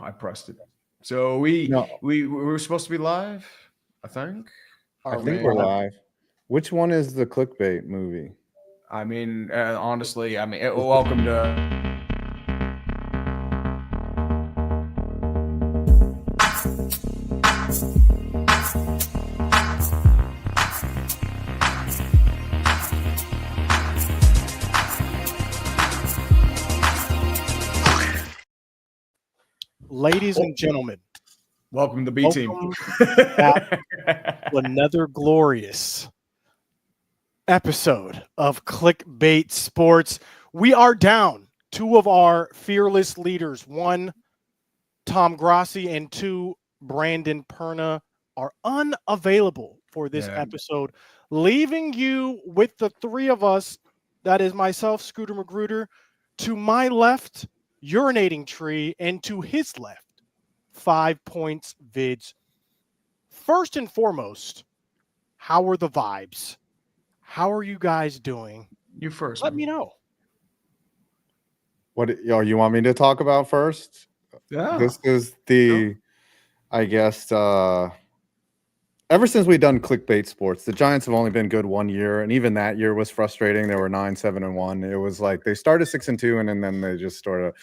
I pressed it. So we No. we were supposed to be live, I think. I think we're live. Which one is the clickbait movie? I mean, honestly, welcome to. Ladies and gentlemen, welcome to B Team. To another glorious episode of Clickbait Sports. We are down two of our fearless leaders. One, Tom Grassi, and two, Brandon Perna, are unavailable for this episode, leaving you with the three of us. That is myself, Scooter Magruder, to my left, Urinating Tree, and to his left, 5 Points Vids. First and foremost, how are the vibes? How are you guys doing? You first. Let me know. What you want me to talk about first? Yeah. This is the, I guess, ever since we've done Clickbait Sports, the Giants have only been good 1 year, and even that year was frustrating. They were 9-7-1. It was like they started 6-2, and then they just started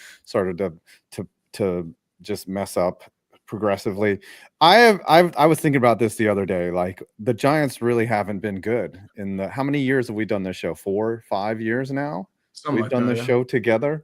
to just mess up progressively. I was thinking about this the other day. Like, the Giants really haven't been good in the, how many years have we done this show? 4, 5 years now. We've done this show together.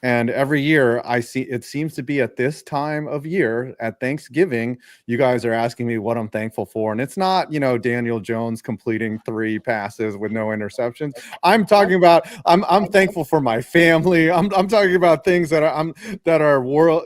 And every year I see, it seems to be at this time of year at Thanksgiving, you guys are asking me what I'm thankful for. And it's not, Daniel Jones completing 3 passes with no interceptions. I'm talking about, I'm thankful for my family. I'm talking about things that are world,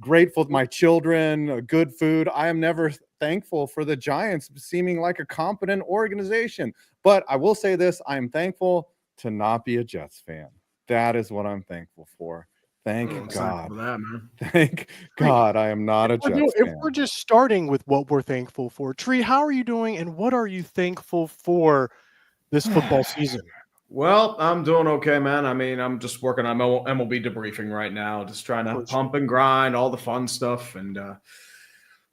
grateful to my children, good food. I am never thankful for the Giants seeming like a competent organization. But I will say this, I am thankful to not be a Jets fan. That is what I'm thankful for. Thank God. For that, man. Thank God I am not a Jets fan. If we're just starting with what we're thankful for, Tree, how are you doing and what are you thankful for this football season? Well, I'm doing okay, man. I mean, I'm just working on MLB debriefing right now, just trying to pump and grind, all the fun stuff, and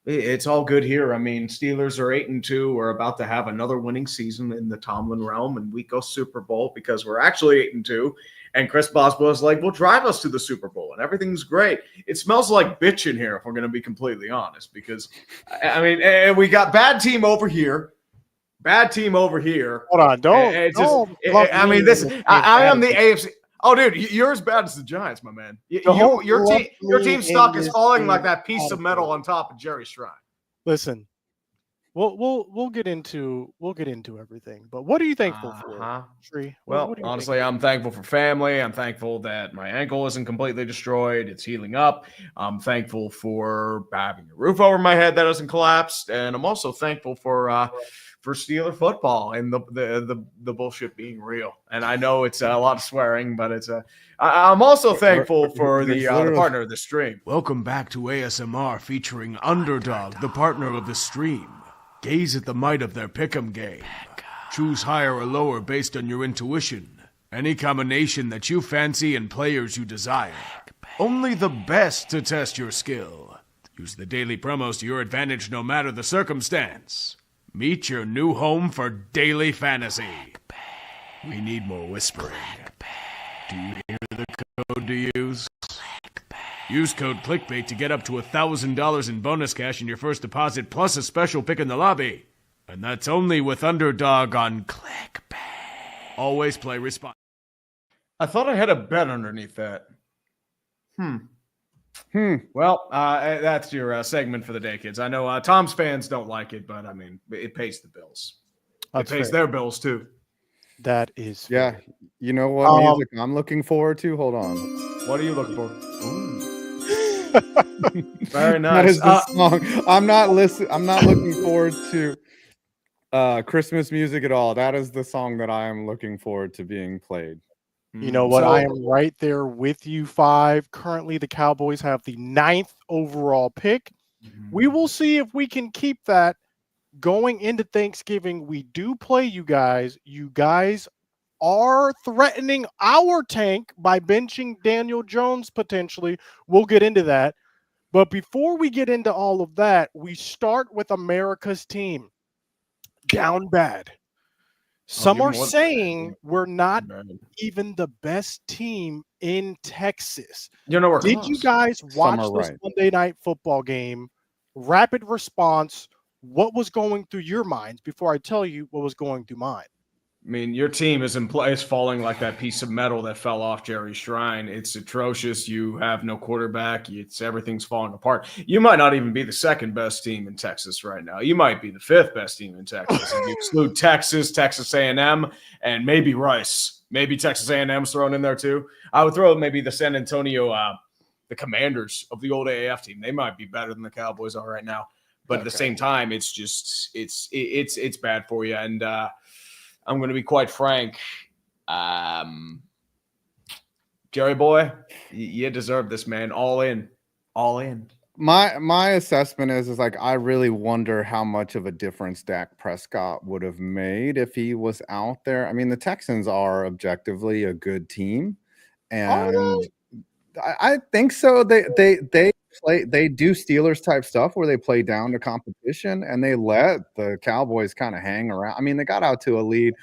it's all good here. I mean, Steelers are 8-2. We're about to have another winning season in the Tomlin realm, and we go Super Bowl because we're actually 8-2. And Chris Boswell is like, "Well, drive us to the Super Bowl, and everything's great." It smells like bitch in here, if we're going to be completely honest, because I mean, and we got bad team over here. Bad team over here. Hold on, don't. I mean, I am the AFC. Oh, dude, you're as bad as the Giants, my man. Your team stock is falling like that piece of metal on top of Jerry's shrine. Listen, we'll get into everything. But what are you thankful for, Tree? Well, honestly, I'm thankful for family. I'm thankful that my ankle isn't completely destroyed; it's healing up. I'm thankful for having a roof over my head that hasn't collapsed, and I'm also thankful for Steeler football and the bullshit being real. And I know it's a lot of swearing, but I'm also thankful for the partner of the stream. Welcome back to ASMR featuring Underdog, the partner of the stream. Gaze at the might of their pick'em game. Choose higher or lower based on your intuition. Any combination that you fancy and players you desire. Only the best to test your skill. Use the daily promos to your advantage no matter the circumstance. Meet your new home for daily fantasy. We need more whispering. Do you hear the code to use? Use code CLICKBAIT to get up to $1,000 in bonus cash in your first deposit, plus a special pick in the lobby. And that's only with Underdog on ClickBait. Always play responsibly. I thought I had a bet underneath that. Well, that's your segment for the day, kids. I know Tom's fans don't like it, but I mean, it pays the bills. It pays their bills too. That is fair. You know what music I'm looking forward to? Hold on. What are you looking for? Very nice. That is the song. I'm not looking forward to Christmas music at all. That is the song that I am looking forward to being played. You know what? I am right there with you, 5. Currently, the Cowboys have the 9th overall pick. We will see if we can keep that going into Thanksgiving. We do play you guys. You guys are threatening our tank by benching Daniel Jones potentially. We'll get into that. But before we get into all of that, we start with America's team. Down bad. Some you're are more than saying bad. we're not Bad. even the best team in Texas. You're nowhere Did close. you guys watch are this right. Monday night football game? Rapid response. What was going through your minds before I tell you what was going through mine? I mean, your team is in place, falling like that piece of metal that fell off Jerry's shrine. It's atrocious. You have no quarterback. Everything's falling apart. You might not even be the second best team in Texas right now. You might be the fifth best team in Texas. If you exclude Texas, Texas A&M, and maybe Rice. Maybe Texas A&M's thrown in there too. I would throw maybe the San Antonio, the Commanders of the old AAF team. They might be better than the Cowboys are right now. But at the same time, it's just it's bad for you. And I'm going to be quite frank. Jerry boy, you deserve this, man. All in. All in. My assessment is like I really wonder how much of a difference Dak Prescott would have made if he was out there. I mean, the Texans are objectively a good team, and I think so. They do Steelers type stuff where they play down to competition and they let the Cowboys kind of hang around. I mean, they got out to a lead,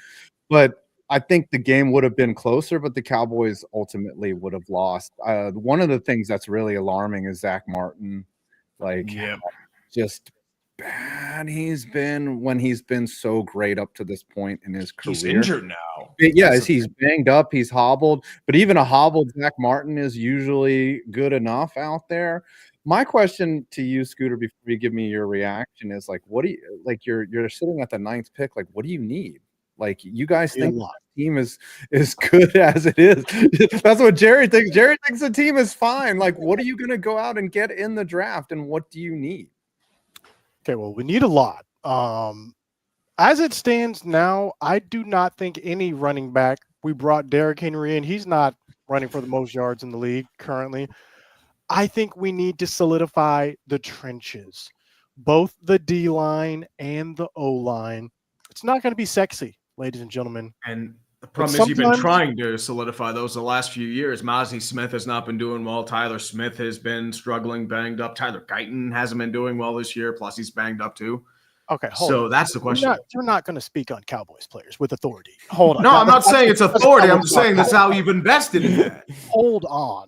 but I think the game would have been closer, but the Cowboys ultimately would have lost. One of the things that's really alarming is Zach Martin, like just bad he's been when he's been so great up to this point in his career. He's injured now. Yeah, he's banged up, he's hobbled, but even a hobbled Zach Martin is usually good enough out there. My question to you, Scooter, before you give me your reaction is like, what do you like? You're sitting at the 9th pick. Like, what do you need? Like, you guys think the team is good as it is? That's what Jerry thinks. Jerry thinks the team is fine. Like, what are you going to go out and get in the draft, and what do you need? Okay, well, we need a lot. As it stands now, I do not think any running back. We brought Derrick Henry in. He's not running for the most yards in the league currently. I think we need to solidify the trenches, both the D line and the O line. It's not going to be sexy, ladies and gentlemen. And the problem is you've been trying to solidify those the last few years. Mozzie Smith has not been doing well. Tyler Smith has been struggling, banged up. Tyler Guyton hasn't been doing well this year. Plus, he's banged up too. Okay, so that's the question. You're not going to speak on Cowboys players with authority. Hold on. No, I'm not saying it's authority. I'm just saying that's how you've invested in that. Hold on.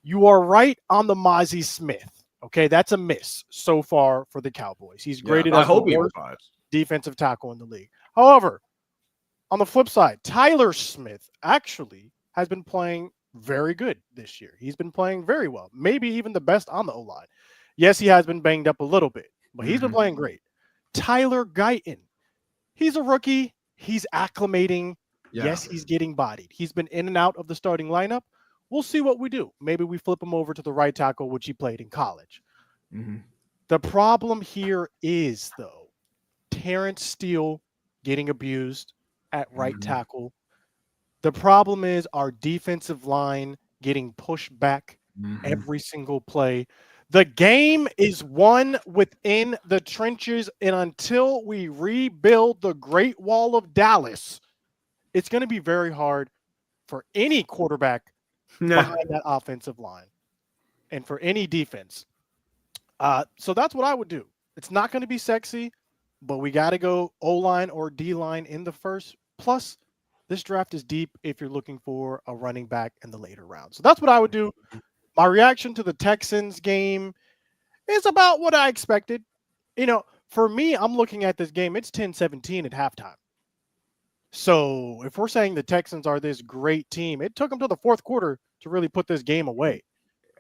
You are right on the Mozzie Smith. Okay, that's a miss so far for the Cowboys. He's graded as the worst defensive tackle in the league. However, on the flip side, Tyler Smith actually has been playing very good this year. He's been playing very well, maybe even the best on the O-line. Yes, he has been banged up a little bit, but he's been playing great. Tyler Guyton, he's a rookie. He's acclimating. Yeah. Yes, he's getting bodied. He's been in and out of the starting lineup. We'll see what we do. Maybe we flip him over to the right tackle, which he played in college. The problem here is, though, Terrence Steele getting abused at right tackle. The problem is our defensive line getting pushed back every single play. The game is won within the trenches, and until we rebuild the Great Wall of Dallas, it's going to be very hard for any quarterback behind that offensive line and for any defense. So that's what I would do. It's not going to be sexy, but we got to go O-line or D-line in the first. Plus, this draft is deep if you're looking for a running back in the later rounds. So that's what I would do. My reaction to the Texans game is about what I expected. You know, for me, I'm looking at this game. It's 10-17 at halftime. So if we're saying the Texans are this great team, it took them to the fourth quarter to really put this game away.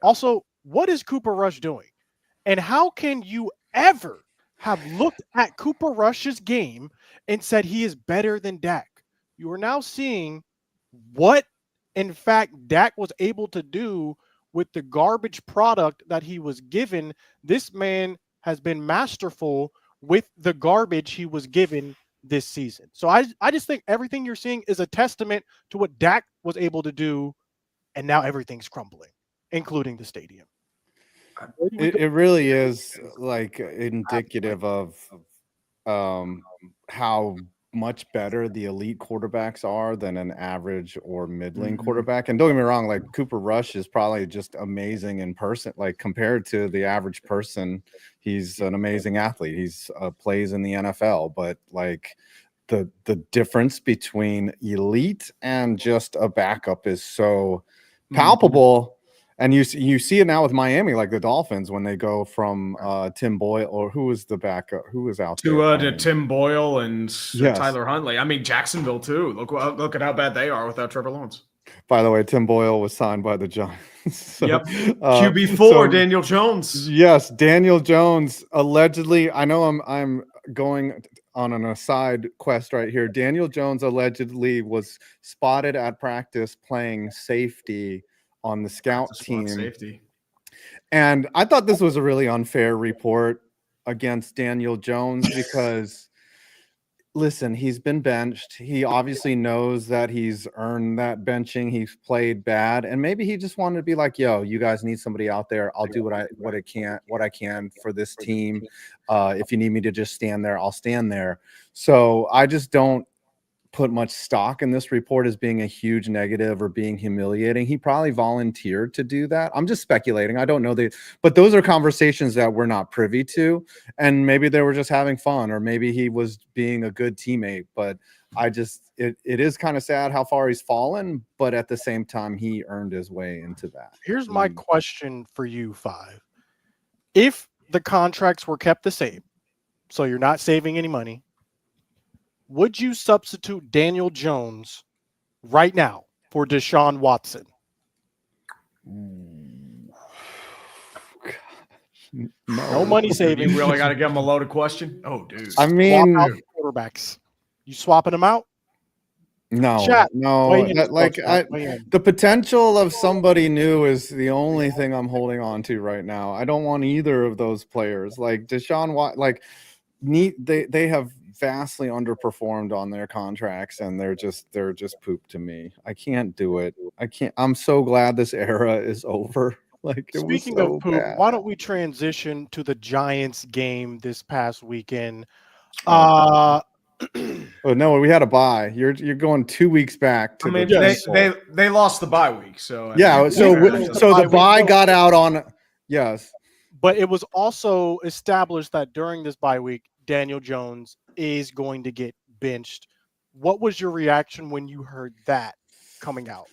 Also, what is Cooper Rush doing? And how can you ever have looked at Cooper Rush's game and said he is better than Dak? You are now seeing what, in fact, Dak was able to do with the garbage product that he was given. This man has been masterful with the garbage he was given this season. So I just think everything you're seeing is a testament to what Dak was able to do, and now everything's crumbling, including the stadium. It really is like indicative of how much better the elite quarterbacks are than an average or middling quarterback. And don't get me wrong, like Cooper Rush is probably just amazing in person. Like compared to the average person, he's an amazing athlete. He's plays in the NFL, but like the difference between elite and just a backup is so palpable. And you see it now with Miami, like the Dolphins, when they go from Tim Boyle, or who was the backup? Who was out there? To Tim Boyle and Tyler Huntley. I mean, Jacksonville too. Look at how bad they are without Trevor Lawrence. By the way, Tim Boyle was signed by the Giants. So, yep. QB4, Daniel Jones. Yes, Daniel Jones allegedly. I know I'm going on an aside quest right here. Daniel Jones allegedly was spotted at practice playing safety on the scout team. Safety. And I thought this was a really unfair report against Daniel Jones because, listen, he's been benched. He obviously knows that he's earned that benching. He's played bad, and maybe he just wanted to be like, "Yo, you guys need somebody out there. I'll do what I can for this team. If you need me to just stand there, I'll stand there." So I just don't put much stock in this report as being a huge negative or being humiliating. He probably volunteered to do that. I'm just speculating. I don't know but those are conversations that we're not privy to. And maybe they were just having fun, or maybe he was being a good teammate. But it is kind of sad how far he's fallen, but at the same time, he earned his way into that. Here's my question for you, Five. If the contracts were kept the same, so you're not saving any money, would you substitute Daniel Jones right now for Deshaun Watson? No money saving. You really got to give him a loaded question? Oh, dude. I mean, swap out quarterbacks. You swapping them out? No. The potential of somebody new is the only thing I'm holding on to right now. I don't want either of those players. Like Deshaun Watson, they have vastly underperformed on their contracts, and they're just poop to me. I can't do it. I'm so glad this era is over. Like, speaking of poop, why don't we transition to the Giants game this past weekend? Oh no, we had a bye. You're going 2 weeks back to they lost the bye week, so the bye got out on but it was also established that during this bye week Daniel Jones is going to get benched. What was your reaction when you heard that coming out?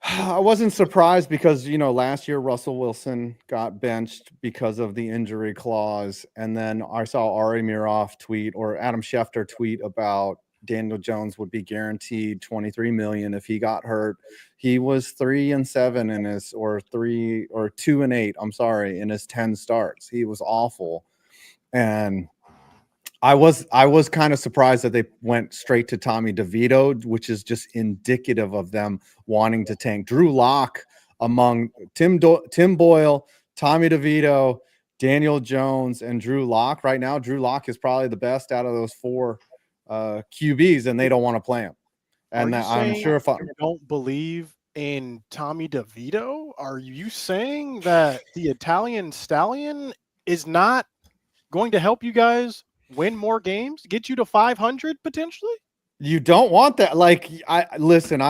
I wasn't surprised because, last year Russell Wilson got benched because of the injury clause. And then I saw Ari Miroff tweet, or Adam Schefter tweet, about Daniel Jones would be guaranteed $23 million if he got hurt. He was 3-7 in his, or 2-8, I'm sorry, in his 10 starts. He was awful. And I was kind of surprised that they went straight to Tommy DeVito, which is just indicative of them wanting to tank. Drew Lock among Tim Boyle, Tommy DeVito, Daniel Jones, and Drew Lock. Right now, Drew Lock is probably the best out of those four QBs, and they don't want to play him. And I'm sure if I don't believe in Tommy DeVito, are you saying that the Italian Stallion is not going to help you guys win more games, get you to 500 potentially? You don't want that. I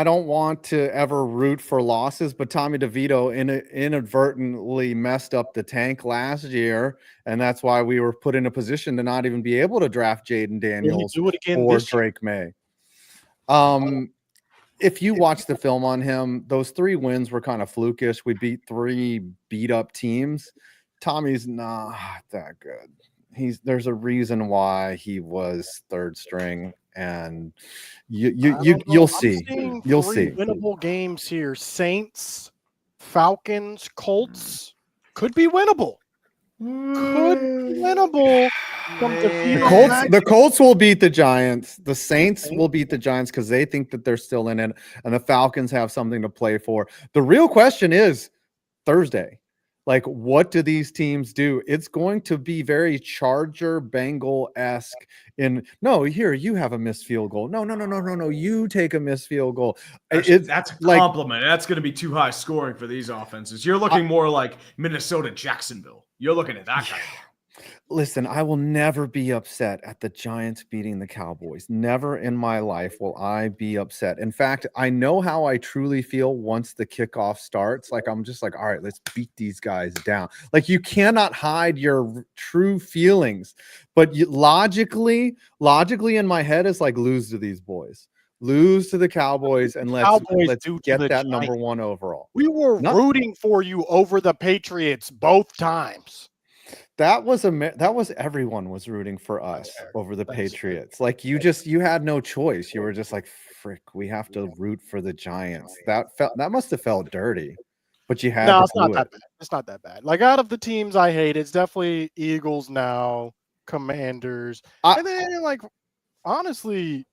don't want to ever root for losses, but Tommy DeVito inadvertently messed up the tank last year, and that's why we were put in a position to not even be able to draft Jaden Daniels or Drake May. If you watch the film on him, those 3 wins were kind of flukish. We beat 3 beat up teams. Tommy's not that good. There's a reason why he was 3rd string, and you'll see. You'll see winnable games here. Saints, Falcons, Colts could be winnable. The Colts will beat the Giants. The Saints will beat the Giants because they think that they're still in it, and the Falcons have something to play for. The real question is Thursday. Like, what do these teams do? It's going to be very Charger Bengal-esque. Here, you have a missed field goal. No. You take a missed field goal. That's a compliment. That's going to be too high scoring for these offenses. You're looking more like Minnesota, Jacksonville. You're looking at that kind of Listen, I will never be upset at the Giants beating the Cowboys. Never in my life will I be upset. In fact, I know how I truly feel once the kickoff starts. Like, I'm just like, all right, let's beat these guys down. Like, you cannot hide your true feelings. But logically in my head, it's like, lose to these boys. Lose to the Cowboys, and let's get that number 1 overall. We were rooting for you over the Patriots both times. That was everyone was rooting for us over the Patriots. Like, you had no choice. You were just like, frick, we have to root for the Giants. That must have felt dirty, but you had to it's not that bad. It's not that bad. Like, out of the teams I hate, it's definitely Eagles now, Commanders, and then, like, honestly,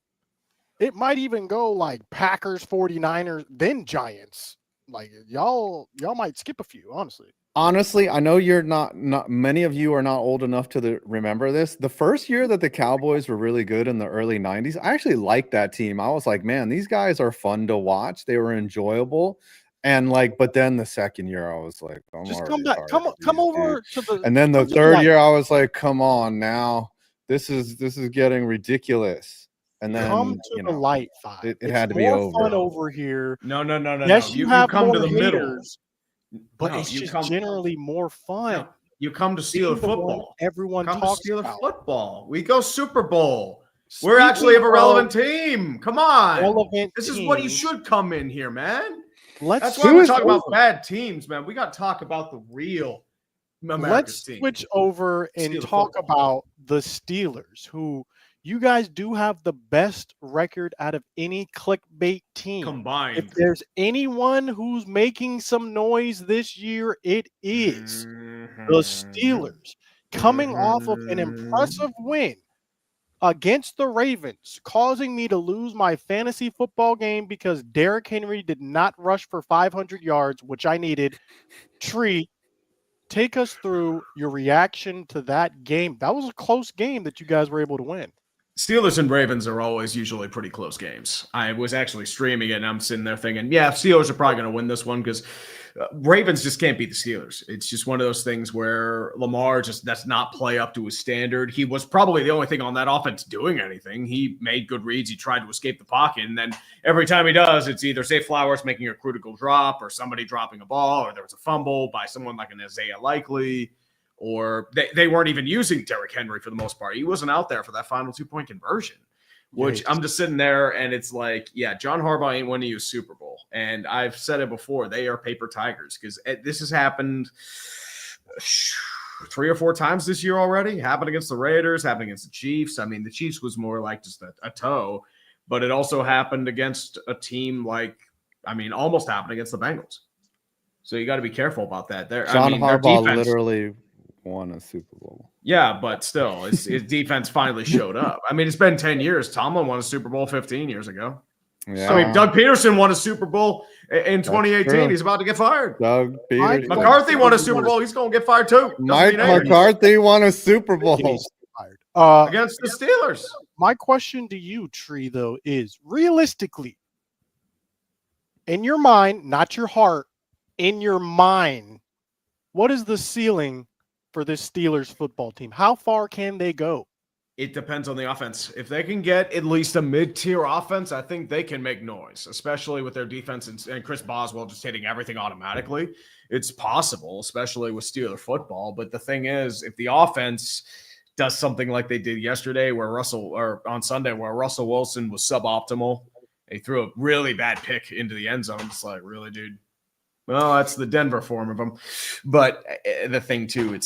it might even go like Packers, 49ers, then Giants. Like, y'all might skip a few, honestly. Honestly, I know you're not many of you are not old enough to remember this. The first year that the Cowboys were really good in the early 90s, I actually liked that team. I was like, man, these guys are fun to watch. They were enjoyable. And like, but then the second year I was like, just come back, come over to the. And then the third year I was like, come on now. This is getting ridiculous. And then come to the light side. It had to be over. Fun over here. No. Yes, you have come more to the middle. But it's just generally more fun. No, you come to Steeler football. Everyone talks about football. We go Super Bowl. We're actually a relevant team. Come on. This is what you should come in here, man. That's why we're talking about bad teams, man. We got to talk about the real America's team. Let's switch over and talk about the Steelers, who you guys do have the best record out of any clickbait team combined. If there's anyone who's making some noise this year, it is the Steelers, coming off of an impressive win against the Ravens, causing me to lose my fantasy football game because Derrick Henry did not rush for 500 yards, which I needed. Tree, take us through your reaction to that game. That was a close game that you guys were able to win. Steelers and Ravens are always usually pretty close games. I was actually streaming it, and I'm sitting there thinking, yeah, Steelers are probably going to win this one because Ravens just can't beat the Steelers. It's just one of those things where Lamar just does not play up to his standard. He was probably the only thing on that offense doing anything. He made good reads. He tried to escape the pocket, and then every time he does, it's either Zay Flowers making a critical drop or somebody dropping a ball, or there was a fumble by someone like an Isaiah Likely. Or they weren't even using Derrick Henry for the most part. He wasn't out there for that final 2-point conversion, which I'm just sitting there and it's like, yeah, John Harbaugh ain't winning you a Super Bowl. And I've said it before, they are paper tigers because this has happened 3 or 4 times this year already. Happened against the Raiders, happened against the Chiefs. I mean, the Chiefs was more like just a toe, but it also happened against a team almost happened against the Bengals. So you got to be careful about that. John Harbaugh literally won a Super Bowl. Yeah, but still, his defense finally showed up. I mean, it's been 10 years. Tomlin won a Super Bowl 15 years ago. Yeah. I mean, Doug Peterson won a Super Bowl in 2018. He's about to get fired. Doug Peterson. McCarthy won a Super Bowl. He's going to get fired too. Mike McCarthy won a Super Bowl against the Steelers. My question to you, Tree, though, is realistically, in your mind, not your heart, in your mind, what is the ceiling for this Steelers football team? How far can they go? It depends on the offense. If they can get at least a mid-tier offense, I think they can make noise, especially with their defense and Chris Boswell just hitting everything automatically. It's possible, especially with Steeler football. But the thing is, if the offense does something like they did yesterday on Sunday where Russell Wilson was suboptimal, he threw a really bad pick into the end zone. It's like, really, dude? Well, that's the Denver form of them. But the thing, too,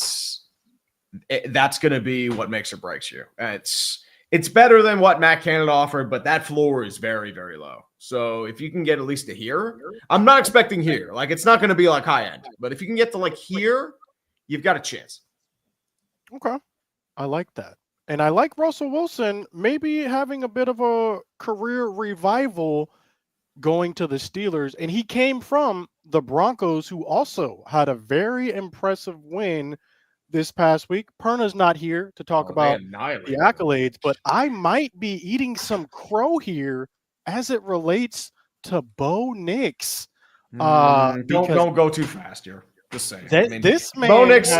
that's going to be what makes or breaks you. It's better than what Matt Canada offered, but that floor is very, very low. So if you can get at least to here, I'm not expecting here. Like, it's not going to be like high end. But if you can get to like here, you've got a chance. Okay. I like that. And I like Russell Wilson maybe having a bit of a career revival going to the Steelers. And he came from the Broncos, who also had a very impressive win this past week. Perna's not here to talk about the accolades, but I might be eating some crow here as it relates to Bo Nix. Don't go too fast here. Just saying. This man, Bo Nix.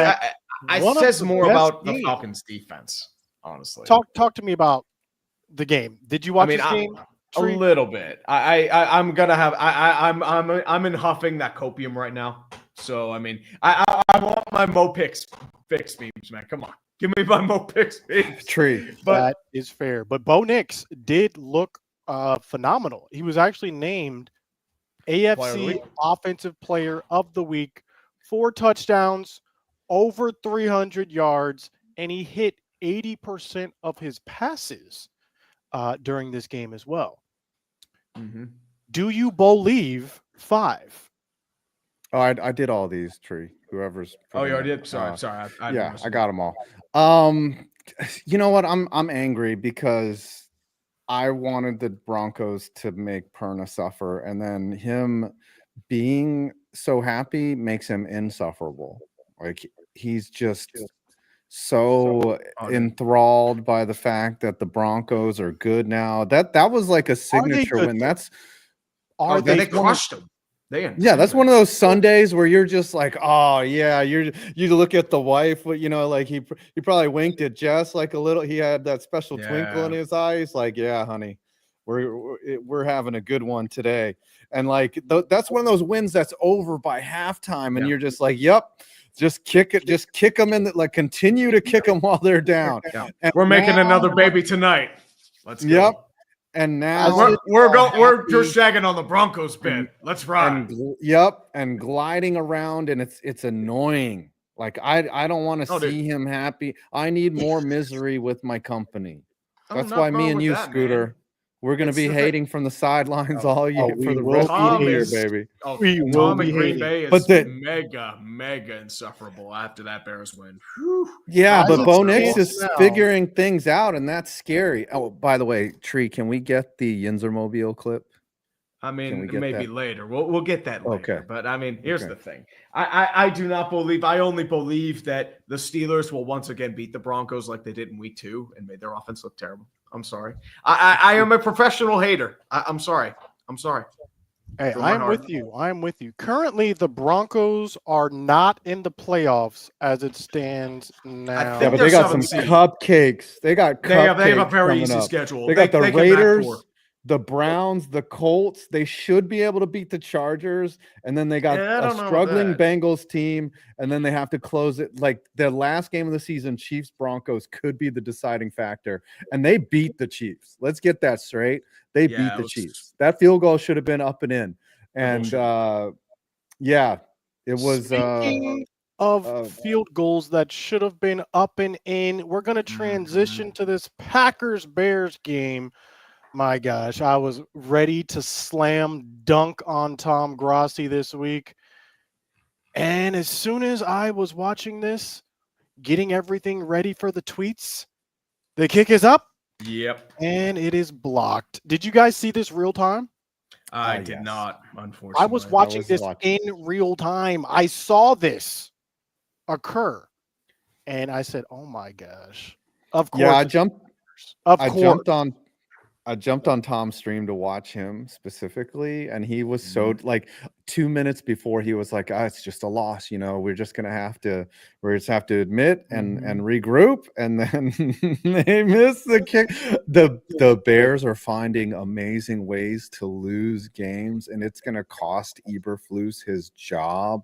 It says more about the Falcons defense, honestly. Talk to me about the game. Did you watch this game? A little bit. I'm gonna have I'm in huffing that copium right now. So I mean, I want my Mo Picks fix memes, man. Come on, give me my Mo Picks memes. Tree. But that is fair. But Bo Nix did look phenomenal. He was actually named AFC Offensive Player of the Week, 4 touchdowns, over 300 yards, and he hit 80% of his passes during this game as well. Mm-hmm. Do you believe 5? Oh, I did all these, Tree. Whoever's. Oh, you already did. Sorry. I got them all. You know what? I'm angry because I wanted the Broncos to make Perna suffer, and then him being so happy makes him insufferable. Like he's just so enthralled by the fact that the Broncos are good now. That was like a signature win. They crushed them. That's one of those Sundays where you're just like, oh yeah, you look at the wife, you know, like he probably winked at Jess like a little. He had that special twinkle in his eyes, like, yeah, honey, we're having a good one today. And like that's one of those wins that's over by halftime, and you're just like, yep. Just kick them in. Like continue to kick them while they're down. Yeah. We're making another baby tonight. Let's go. Yep. And now we're just shagging on the Broncos bed. Let's ride. And gliding around, and it's annoying. Like I don't want to see him happy. I need more misery with my company. That's why me and you, Scooter. Man. We're going to be hating from the sidelines all year for the rest of the year, baby. Tom and Green Bay is mega insufferable after that Bears win. Whew. Yeah, but Bo Nix is figuring things out, and that's scary. Oh, by the way, Tree, can we get the Yinzermobile clip? I mean, maybe later. We'll get that later. Okay. But I mean, here's the thing. I do not believe. I only believe that the Steelers will once again beat the Broncos like they did in week 2 and made their offense look terrible. I'm sorry. I am a professional hater. I'm sorry. Hey, I'm with you. Currently, the Broncos are not in the playoffs as it stands now. Yeah, but they got some cupcakes. They have a very easy schedule. They got the Raiders, the Browns, the Colts. They should be able to beat the Chargers, and then they got a struggling Bengals team, and then they have to close it. Like the last game of the season, Chiefs Broncos could be the deciding factor, and they beat the Chiefs. Let's get that straight. They beat the Chiefs. That field goal should have been up and in, and it was. Speaking of field goals that should have been up and in, we're going to transition to this Packers-Bears game. My gosh, I was ready to slam dunk on Tom Grossi this week. And as soon as I was watching this, getting everything ready for the tweets, the kick is up. Yep. And it is blocked. Did you guys see this real time? I did not, unfortunately. I was watching this in real time. I saw this occur. And I said, oh my gosh. Of course. Yeah, I jumped on Tom's stream to watch him specifically, and he was so like 2 minutes before he was like, it's just a loss, you know, we just have to admit and regroup, and then they missed the kick. The Bears are finding amazing ways to lose games, and it's going to cost Eberflus his job.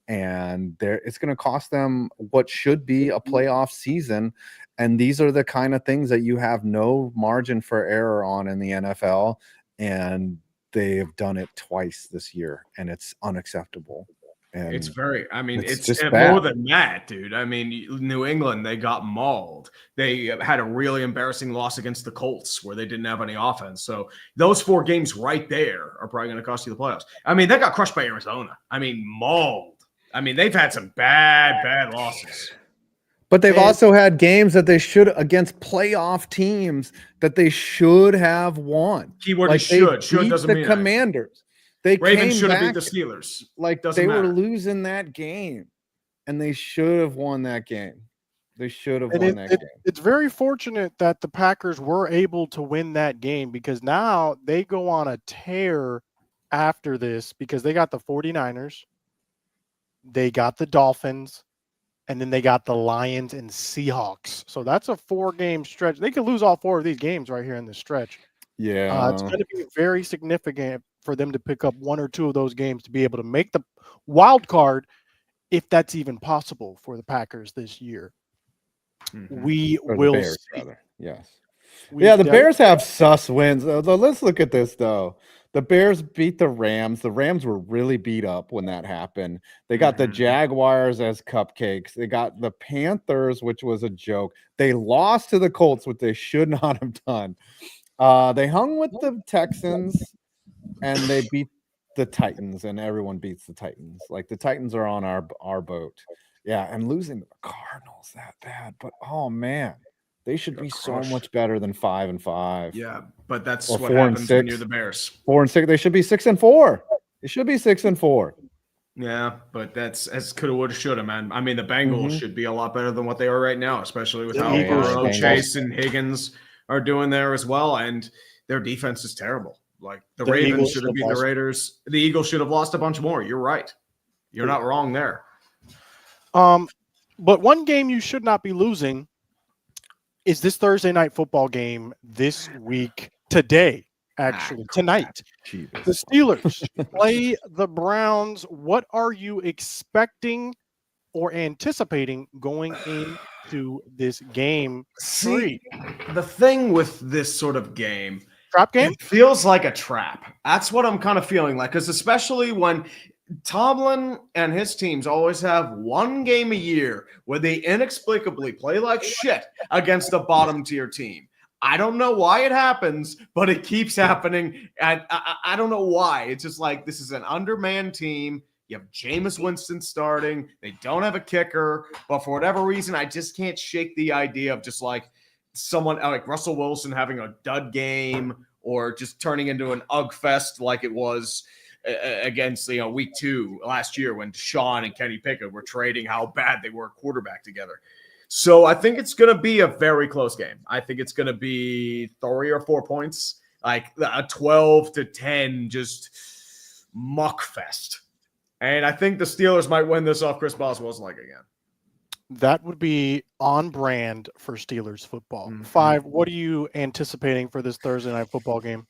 And it's going to cost them what should be a playoff season. And these are the kind of things that you have no margin for error on in the NFL. And they have done it twice this year, and it's unacceptable. And it's just more than that, dude. I mean, New England, they got mauled. They had a really embarrassing loss against the Colts where they didn't have any offense. So those 4 games right there are probably going to cost you the playoffs. I mean, they got crushed by Arizona. I mean, mauled. I mean, they've had some bad losses. But they've also had games that they should against playoff teams that they should have won. Keyword is should. Should doesn't mean the Commanders. Ravens should have beat the Steelers. Like they were losing that game, and they should have won that game. They should have won that game. It's very fortunate that the Packers were able to win that game, because now they go on a tear after this, because they got the 49ers. They got the Dolphins, and then they got the Lions and Seahawks. So that's a 4-game stretch. They could lose all 4 of these games right here in this stretch. Yeah. It's going to be very significant for them to pick up 1 or 2 of those games to be able to make the wild card, if that's even possible for the Packers this year. We Or the will Bears, see. rather. Yes. We Yeah, the Bears definitely- have sus wins. Let's look at this, though. The Bears beat the Rams. The Rams were really beat up when that happened. They got the Jaguars as cupcakes. They got the Panthers, which was a joke. They lost to the Colts, which they should not have done. They hung with the Texans, and they beat the Titans, and everyone beats the Titans. Like, the Titans are on our boat. Yeah, and losing to the Cardinals that bad. But, oh, man. They should be so much better than 5-5. Yeah, but that's Or what 4 and happens when 6. you're the Bears. 4 and 6. They should be 6-4. They should be 6-4. Yeah, but that's as coulda, woulda, shoulda, man. I mean, the Bengals should be a lot better than what they are right now, especially with how Burrow, Chase, and Higgins are doing there as well. And their defense is terrible. Like the Ravens should have beat the Raiders. The Eagles should have lost a bunch more. You're right. You're not wrong there. But one game you should not be losing is this Thursday night football game this week, today, actually, tonight. The Steelers play the Browns. What are you expecting or anticipating going into this game? See, the thing with this sort of game, trap game, it feels like a trap. That's what I'm kind of feeling like, because especially when Tomlin and his teams always have one game a year where they inexplicably play like shit against a bottom tier team. I don't know why it happens, but it keeps happening. And I don't know why. It's just like, this is an undermanned team. You have Jameis Winston starting. They don't have a kicker. But for whatever reason, I just can't shake the idea of just like someone like Russell Wilson having a dud game or just turning into an UG fest like it was against week 2 last year when Deshaun and Kenny Pickett were trading how bad they were quarterback together. So I think it's going to be a very close game. I think it's going to be 3 or 4 points, like a 12-10 just muck fest. And I think the Steelers might win this off Chris Boswell's leg again. That would be on brand for Steelers football. 5, what are you anticipating for this Thursday night football game?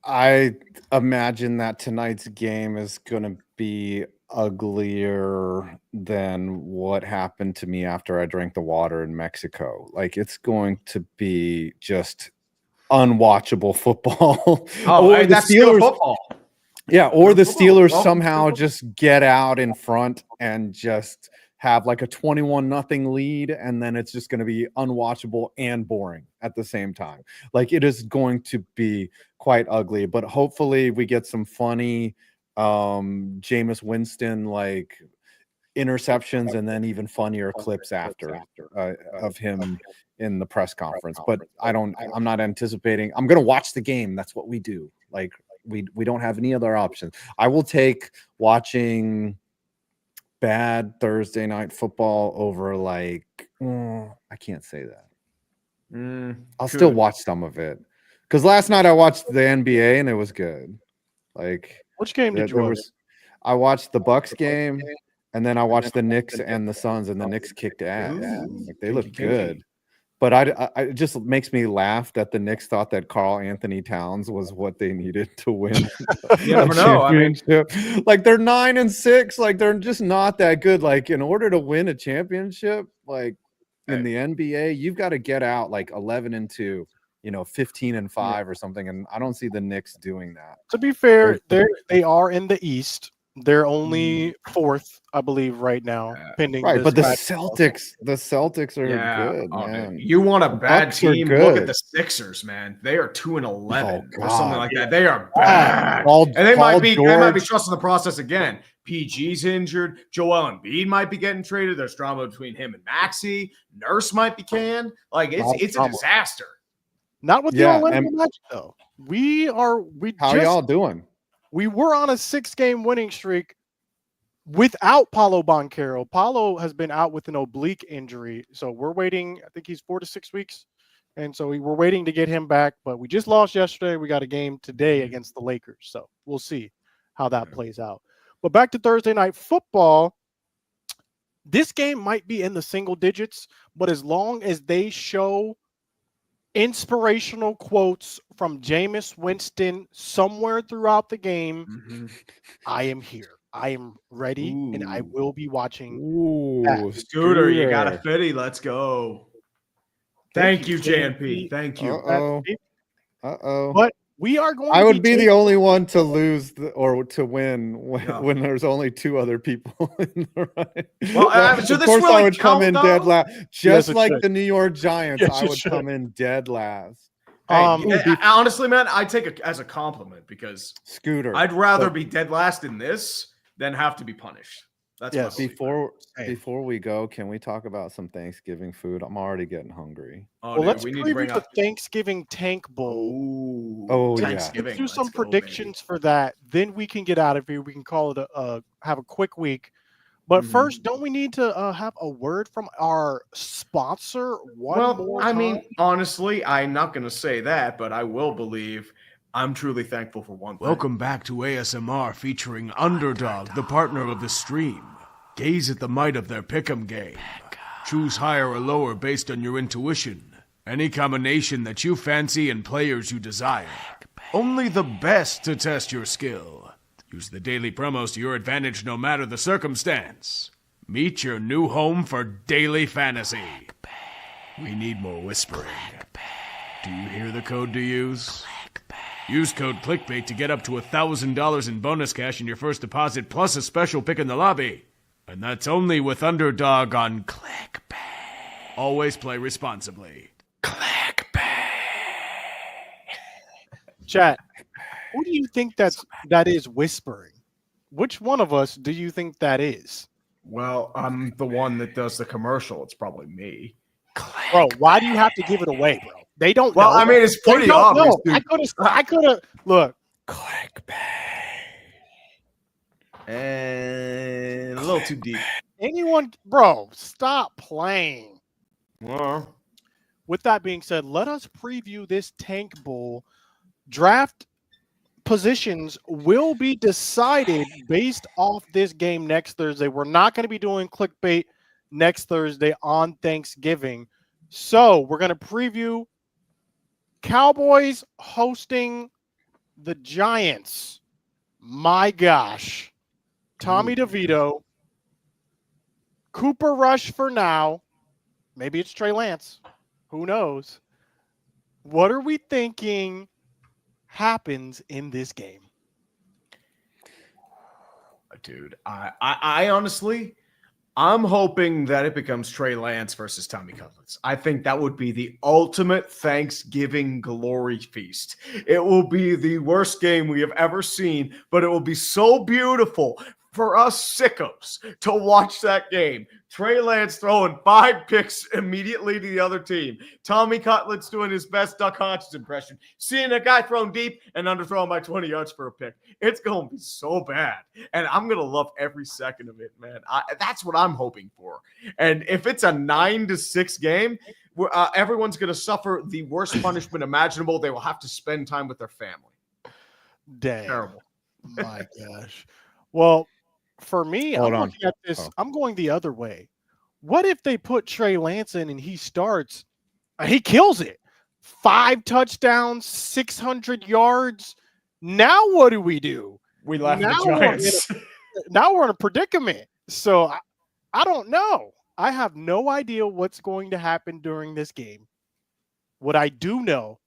I imagine that tonight's game is going to be uglier than what happened to me after I drank the water in Mexico. Like, it's going to be just unwatchable football. Oh, that's still football. Yeah, or the Steelers somehow just get out in front and just have like a 21-0 lead, and then it's just going to be unwatchable and boring at the same time. Like, it is going to be quite ugly, but hopefully we get some funny Jameis Winston like interceptions and then even funnier clips after of him in the press conference. But I'm not anticipating. I'm going to watch the game. That's what we do. Like, we don't have any other options. I will take watching bad Thursday night football over like I can't say that. I'll still watch some of it, because last night I watched the NBA and it was good. Like, which game did you watch? I watched the Bucks game, and then I watched the Knicks and the Suns, and the Knicks kicked ass. Like, they looked good. But it just makes me laugh that the Knicks thought that Karl Anthony Towns was what they needed to win. You never know. I mean, like, they're 9-6. Like, they're just not that good. Like, in order to win a championship, like in the NBA, you've got to get out like 11-2, 15-5 or something. And I don't see the Knicks doing that. To be fair, they are in the East. They're only 4th, I believe, right now, pending. Right, but the Celtics are good, man. You want a bad team? Look at the Sixers, man. They are 2-11 or something like that. They are bad, and they might be trusting the process again. PG's injured. Joel Embiid might be getting traded. There's drama between him and Maxey. Nurse might be canned. Like, it's a disaster. Not with the Orlando Magic, though. How are y'all doing? We were on a 6-game winning streak without Paolo Banchero. Paolo has been out with an oblique injury, so we're waiting. I think he's 4 to 6 weeks, and so we're waiting to get him back. But we just lost yesterday. We got a game today against the Lakers, so we'll see how that plays out. But back to Thursday night football. This game might be in the single digits, but as long as they show inspirational quotes from Jameis Winston somewhere throughout the game, I am here. I am ready, and I Ooh. will be watching. Ooh, Scooter, you got a fitty. Let's go. Thank you, JNP. Thank you. Uh-oh. But we are going. I to would be the only one to lose or to win when there's only two other people in the running. Well, so of this course, really I would come in dead last, just like should. the New York Giants. Yes, I it would should. come in dead last. Honestly, man, I take it as a compliment because Scooter, I'd rather be dead last in this than have to be punished. That's Yes. before we go, can we talk about some Thanksgiving food? I'm already getting hungry. Oh, Well, dude, let's we need to preview bring the up. Thanksgiving Tank Bowl. Oh, yeah. Thanksgiving. Let's do some Let's go, predictions baby. for that. Then we can get out of here. We can call it have a quick week. But first, don't we need to have a word from our sponsor one more time? I mean, honestly, I'm not going to say that, but I will believe I'm truly thankful for one thing. Welcome back to ASMR featuring Underdog, the partner of the stream. Gaze at the might of their pick'em game. Choose higher or lower based on your intuition. Any combination that you fancy and players you desire. Only the best to test your skill. Use the daily promos to your advantage no matter the circumstance. Meet your new home for daily fantasy. We need more whispering. Do you hear the code to use? Use code CLICKBAIT to get up to $1,000 in bonus cash in your first deposit plus a special pick in the lobby. And that's only with Underdog on ClickBait. Always play responsibly. Chat, who do you think that is whispering? Which one of us do you think that is? Well, I'm the one that does the commercial. It's probably me. Bro, why do you have to give it away, bro? They don't know. Well, I mean, it's pretty obvious. I could have look. And a little too deep. Anyone, bro, stop playing. Well, With that being said, let us preview this Tank Bowl. Draft positions will be decided based off this game next Thursday. We're not going to be doing clickbait next Thursday on Thanksgiving. So we're going to preview Cowboys hosting the Giants. My gosh. Tommy DeVito. Cooper Rush for now. Maybe it's Trey Lance. Who knows? What are we thinking happens in this game? dude, I honestly, I'm hoping that it becomes Trey Lance versus Tommy Cutlets. I think that would be the ultimate Thanksgiving glory feast. It will be the worst game we have ever seen, but it will be so beautiful for us sickos to watch that game. Trey Lance throwing 5 picks immediately to the other team. Tommy Cutlets doing his best Duck Hodges impression. Seeing a guy thrown deep and underthrown by 20 yards for a pick. It's going to be so bad. And I'm going to love every second of it, man. That's what I'm hoping for. And if it's a 9-6 game, everyone's going to suffer the worst punishment imaginable. They will have to spend time with their family. Dang. Terrible. My gosh. Well, for me, Hold I'm on. looking at this. I'm going the other way. What if they put Trey Lance in and he starts? He kills it. 5 touchdowns, 600 yards. Now what do we do? We laugh at Now the Giants. Now we're in a predicament. So I don't know. I have no idea what's going to happen during this game. What I do know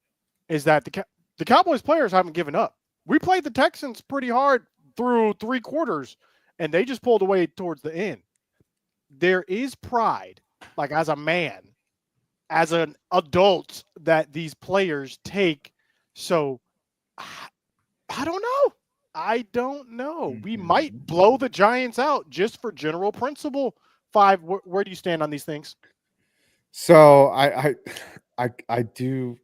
is that the Cowboys players haven't given up. We played the Texans pretty hard through 3 quarters, and they just pulled away towards the end. There is pride, like as a man, as an adult, that these players take. So I don't know. I don't know. We might blow the Giants out just for general principle. 5, where do you stand on these things? So I do.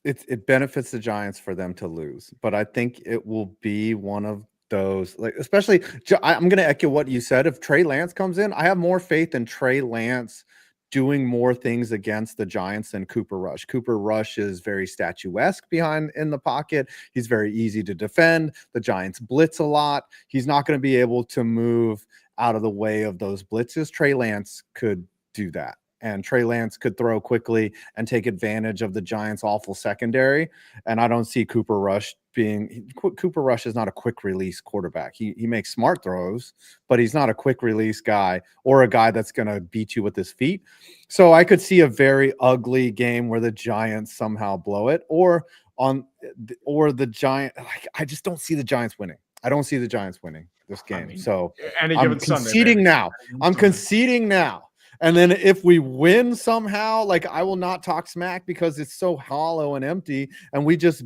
It benefits the Giants for them to lose, but I think it will be one of those, like, especially I'm going to echo what you said. If Trey Lance comes in, I have more faith in Trey Lance doing more things against the Giants than Cooper Rush. Cooper Rush is very statuesque behind in the pocket. He's very easy to defend. The Giants blitz a lot. He's not going to be able to move out of the way of those blitzes. Trey Lance could do that. And Trey Lance could throw quickly and take advantage of the Giants' awful secondary. And I don't see Cooper Rush is not a quick release quarterback. He makes smart throws, but he's not a quick release guy or a guy that's going to beat you with his feet. So I could see a very ugly game where the Giants somehow blow it, or the Giant. Like, I just don't see the Giants winning. I don't see the Giants winning this game. So I'm conceding now. I'm conceding now. And then if we win somehow, like, I will not talk smack because it's so hollow and empty. And we just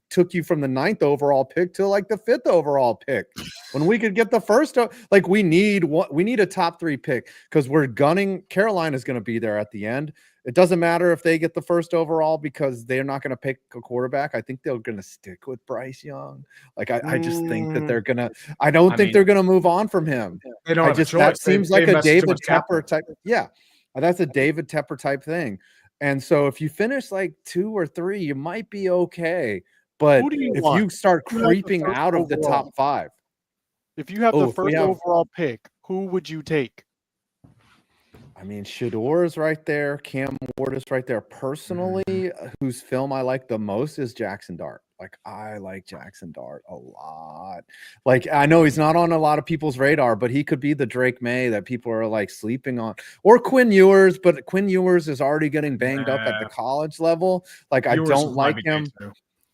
took you from the 9th overall pick to like the 5th overall pick when we could get the first. Like, we need a top 3 pick because we're gunning. Carolina's going to be there at the end. It doesn't matter if they get the first overall because they're not going to pick a quarterback. I think they're going to stick with Bryce Young. Like, I just think that they're going to – I don't think they're going to move on from him. They don't have a choice. That seems like a David Tepper type – yeah, that's a David Tepper type thing. And so if you finish like 2 or 3, you might be okay. But if you start creeping out of the top 5 – if you have the first overall pick, who would you take? I mean, Shador is right there. Cam Ward is right there. Personally, whose film I like the most is Jackson Dart. Like, I like Jackson Dart a lot. Like, I know he's not on a lot of people's radar, but he could be the Drake May that people are like sleeping on, or Quinn Ewers. But Quinn Ewers is already getting banged up at the college level. Like, I don't like him.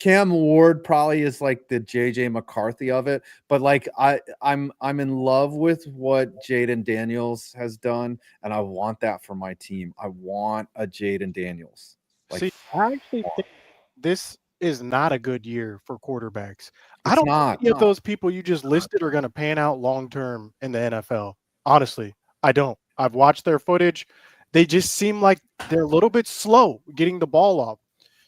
Cam Ward probably is like the JJ McCarthy of it, but like I'm in love with what Jaden Daniels has done, and I want that for my team. I want a Jaden Daniels. Like, see, I actually think this is not a good year for quarterbacks. I don't think any of those people you just listed are going to pan out long term in the NFL. Honestly, I don't. I've watched their footage. They just seem like they're a little bit slow getting the ball up.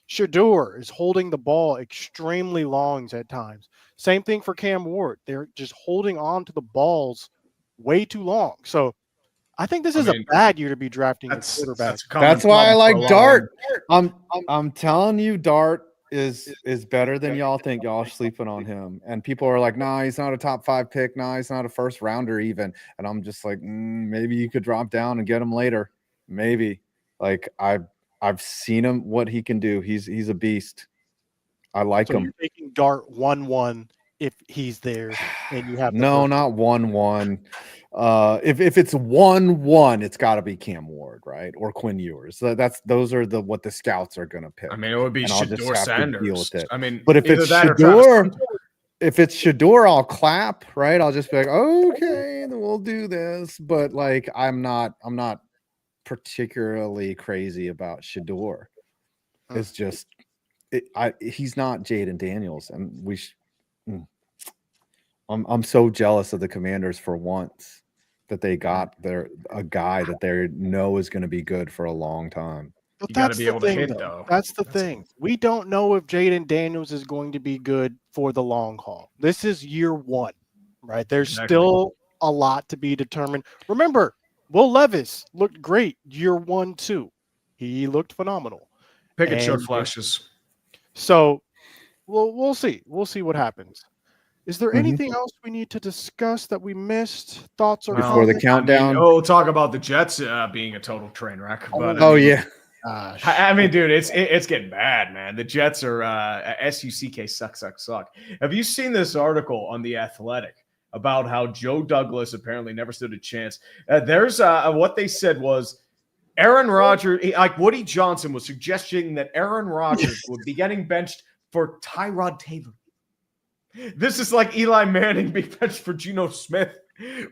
Shador is holding the ball extremely long at times. Same thing for Cam Ward. They're just holding on to the balls way too long. So I think this is a bad year to be drafting a quarterback. That's why I like Dart. I'm telling you, Dart is better than y'all think. Y'all are sleeping on him. And people are like, nah, he's not a top 5 pick. Nah, he's not a first rounder even. And I'm just like, maybe you could drop down and get him later. Maybe. Like, I've seen him, what he can do. He's a beast. I like him. You're taking Dart 1-1 if he's there, and you have not 1-1. If it's 1-1, it's got to be Cam Ward, right, or Quinn Ewers. So those are what the scouts are going to pick. I mean, it would be Shador Sanders. I mean, but if it's Shador, I'll clap, right? I'll just be like, okay, then we'll do this. But like, I'm not particularly crazy about Shador. It's just he's not Jaden Daniels, and I'm so jealous of the Commanders for once that they got a guy that they know is going to be good for a long time. But you got to be able to hit, though. That's the thing. We don't know if Jaden Daniels is going to be good for the long haul. This is year 1, right? There's still a lot to be determined. Remember, Will Levis looked great year 1, too. He looked phenomenal. Pickett showed flashes. So, we'll see. We'll see what happens. Is there anything else we need to discuss that we missed? Thoughts or before the countdown? We'll talk about the Jets being a total train wreck. But, yeah. I mean, dude, it's getting bad, man. The Jets are SUCK suck. Have you seen this article on The Athletic about how Joe Douglas apparently never stood a chance? There's what they said was Aaron Rodgers, like Woody Johnson was suggesting that Aaron Rodgers would be getting benched for Tyrod Taylor. This is like Eli Manning being benched for Geno Smith.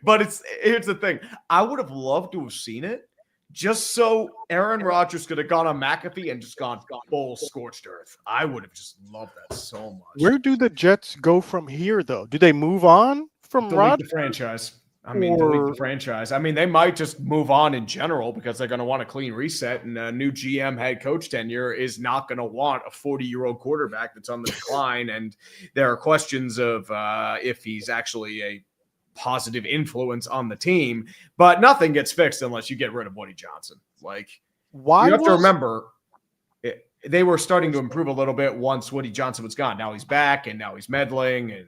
But here's the thing. I would have loved to have seen it just so Aaron Rodgers could have gone on McAfee and just gone full scorched earth. I would have just loved that so much. Where do the Jets go from here, though? Do they move on from Rodgers? The franchise. Delete the franchise. I mean, they might just move on in general because they're going to want a clean reset, and a new GM head coach tenure is not going to want a 40-year-old quarterback that's on the decline. And there are questions of if he's actually a positive influence on the team, but nothing gets fixed unless you get rid of Woody Johnson. Like, you have to remember, they were starting to improve a little bit once Woody Johnson was gone. Now he's back, and now he's meddling, and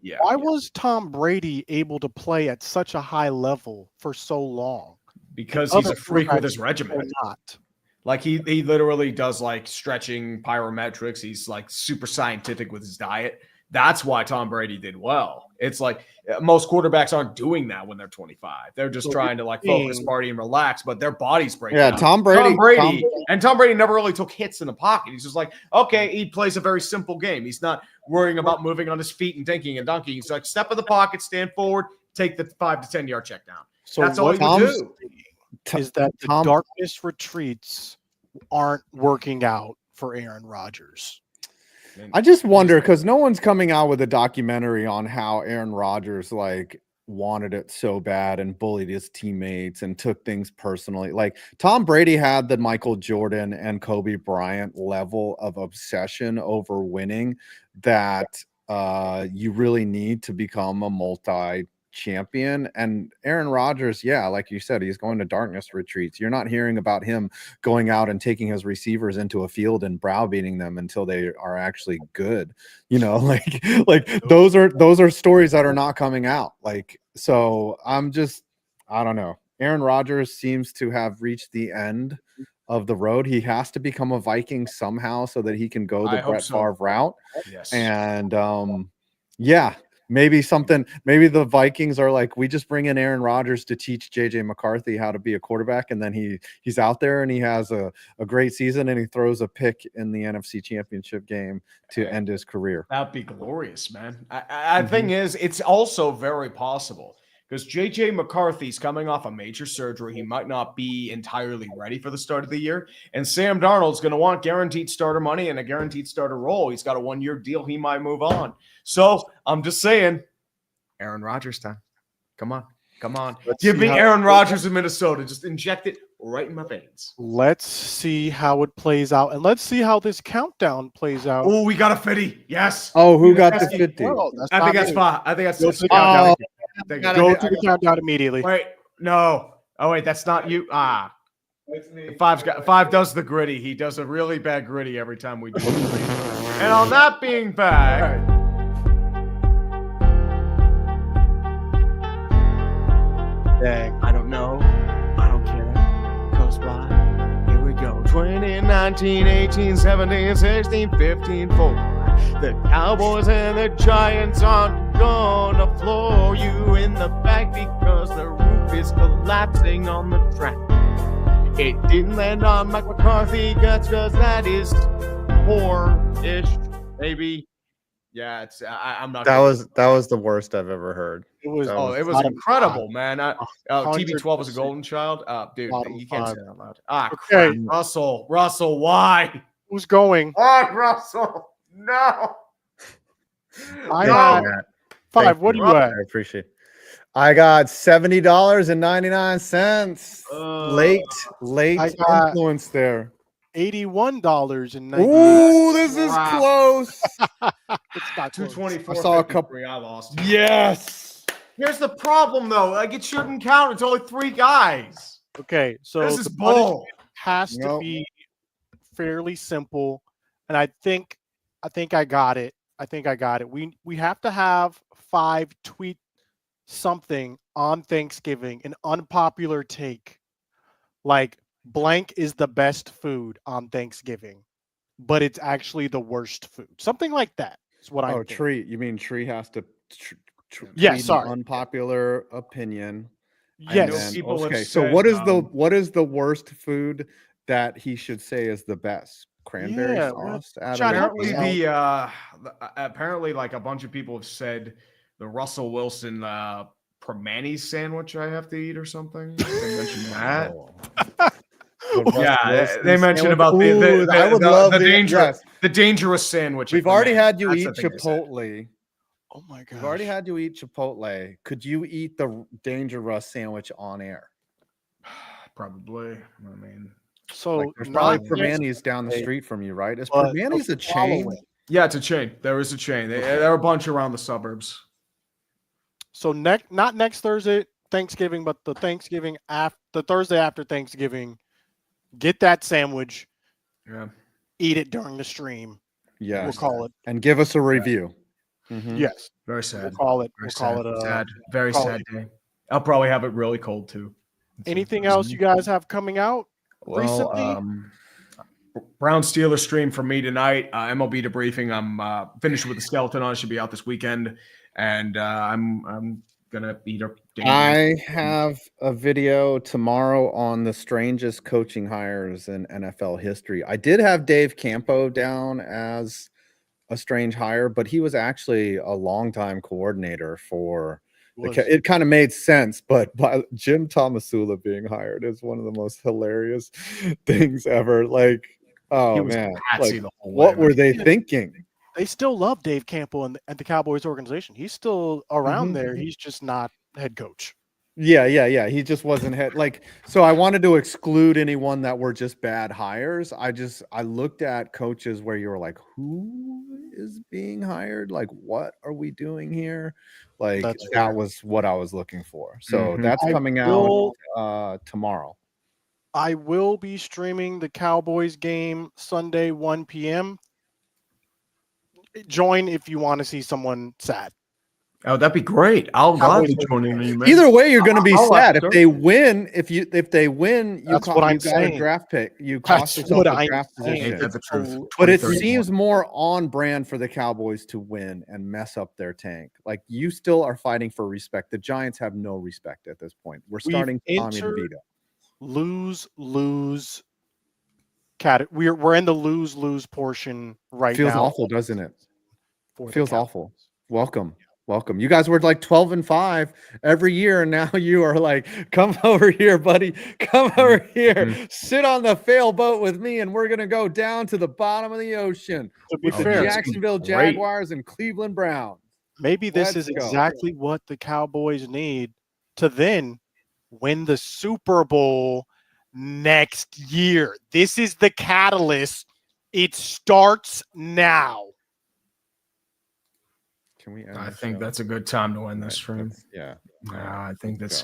Yeah. Why was Tom Brady able to play at such a high level for so long? Because And he's a other freak with his quarterbacks regimen. are not. Like he literally does like stretching, pyrometrics. He's like super scientific with his diet. That's why Tom Brady did well. It's like most quarterbacks aren't doing that when they're 25. They're just trying to like focus, party, and relax, but their bodies break down. Tom Brady Tom Brady never really took hits in the pocket. He's just like, okay, he plays a very simple game. He's not worrying about moving on his feet and dinking and dunking. He's like, step in the pocket, stand forward, take the 5 to 10 yard check down. So that's all he would do. Is that the darkness retreats aren't working out for Aaron Rodgers? I just wonder, because no one's coming out with a documentary on how Aaron Rodgers like wanted it so bad and bullied his teammates and took things personally. Like Tom Brady had the Michael Jordan and Kobe Bryant level of obsession over winning that you really need to become a multi-champion. And Aaron Rodgers, yeah, like you said, he's going to darkness retreats. You're not hearing about him going out and taking his receivers into a field and browbeating them until they are actually good. You know, like those are stories that are not coming out. Like, so I don't know. Aaron Rodgers seems to have reached the end of the road. He has to become a Viking somehow so that he can go the Brett Favre route. Yes. And yeah, maybe the Vikings are like, we just bring in Aaron Rodgers to teach JJ McCarthy how to be a quarterback. And then he's out there and he has a great season and he throws a pick in the NFC Championship game to end his career. That'd be glorious, man. I thing is, it's also very possible because JJ McCarthy's coming off a major surgery. He might not be entirely ready for the start of the year. And Sam Darnold's going to want guaranteed starter money and a guaranteed starter role. He's got a 1-year deal. He might move on. So I'm just saying, Aaron Rodgers time. Come on. Give me Aaron Rodgers in Minnesota. Just inject it right in my veins. Let's see how it plays out. And let's see how this countdown plays out. Oh, we got a 50. Yes. Oh, who got the 50? Well, I think that's 5. I think that's Go to the countdown. Go to the countdown immediately. Wait, no. Oh, wait, that's not you. Five does the gritty. He does a really bad gritty every time we do it. And on that being bad, Dang. I don't know. I don't care. Cause why? Here we go. 20, 19, 18, 17, 16, 15, 4. The Cowboys and the Giants aren't gonna floor you in the back because the roof is collapsing on the track. It didn't land on Mike McCarthy guts because that is poor-ish, maybe. Yeah, it's. I'm not. That was the worst I've ever heard. It was. It was incredible, man. TB12 was a golden child. Dude, you can't say that out loud. Okay. Russell, why? Who's going? Russell, no. I got 5. What do you at? I appreciate it. I got $70.99. Late influence there. $81.90. Ooh, this is close. It's not 224. I saw a couple. I lost. Yes. Here's the problem, though. Like it shouldn't count. It's only 3 guys. Okay, so This is the bull. punishment has to be fairly simple, and I think I got it. We have to have 5 tweet something on Thanksgiving, an unpopular take, like blank is the best food on Thanksgiving, but it's actually the worst food. Something like that is what I. Oh, Tree. You mean Tree has to? Yeah, tweet sorry. An unpopular opinion. Yes. Okay. So what is the worst food that he should say is the best? Cranberry sauce. Apparently, like a bunch of people have said, the Russell Wilson Permanis sandwich I have to eat or something. They mentioned that. Yeah, they mentioned about the dangerous sandwich. We've already had you eat Chipotle. Oh my god! We've already had you eat Chipotle. Could you eat the Dangerous sandwich on air? Probably. I mean, so like, there's probably Permanis down the street from you, right? Is Permanis a chain? Yeah, it's a chain. There is a chain. There are a bunch around the suburbs. So not next Thursday, Thanksgiving, but the Thursday after Thanksgiving, get that sandwich. Yeah. Eat it during the stream. Yeah. We'll call it. And give us a review. Mhm. Yes. Very sad. We'll call it. Very We'll call sad. it. Sad. Very call sad it. day. I'll probably have it really cold too. Anything else you guys have coming out recently? Brown Steelers stream for me tonight. MLB debriefing. I'm finished with the skeleton on. Should be out this weekend, and I'm gonna beat up. I have a video tomorrow on the strangest coaching hires in NFL history. I did have Dave Campo down as a strange hire, but he was actually a longtime coordinator for it kind of made sense, but by Jim Thomasula being hired is one of the most hilarious things ever. Like, oh man, like, what were they thinking? They still love Dave Campo at the Cowboys organization. He's still around there. He's just not head coach. Yeah. He just wasn't head like, so I wanted to exclude anyone that were just bad hires. I looked at coaches where you were like, who is being hired? Like, what are we doing here? Like, that was what I was looking for. So that's coming out tomorrow. I will be streaming the Cowboys game Sunday, 1 p.m. Join if you want to see someone sad. Oh, that'd be great. I'll gladly join in. Either way, you're going to be sad if they win. If they win, you got a draft pick. You cost yourself a draft position. But it seems more on brand for the Cowboys to win and mess up their tank. Like, you still are fighting for respect. The Giants have no respect at this point. We're starting Tommy DeVito. Lose. We're in the lose portion right now. Feels awful, doesn't it? Feels awful. Welcome. You guys were like 12-5 every year, and now you are like, come over here, buddy. Come over here. Sit on the fail boat with me, and we're gonna go down to the bottom of the ocean with the Jacksonville Jaguars and Cleveland Browns. Maybe this is exactly what the Cowboys need to then win the Super Bowl next year. This is the catalyst. It starts now. Can we? I think that's a good time to end this stream. Yeah. I think that's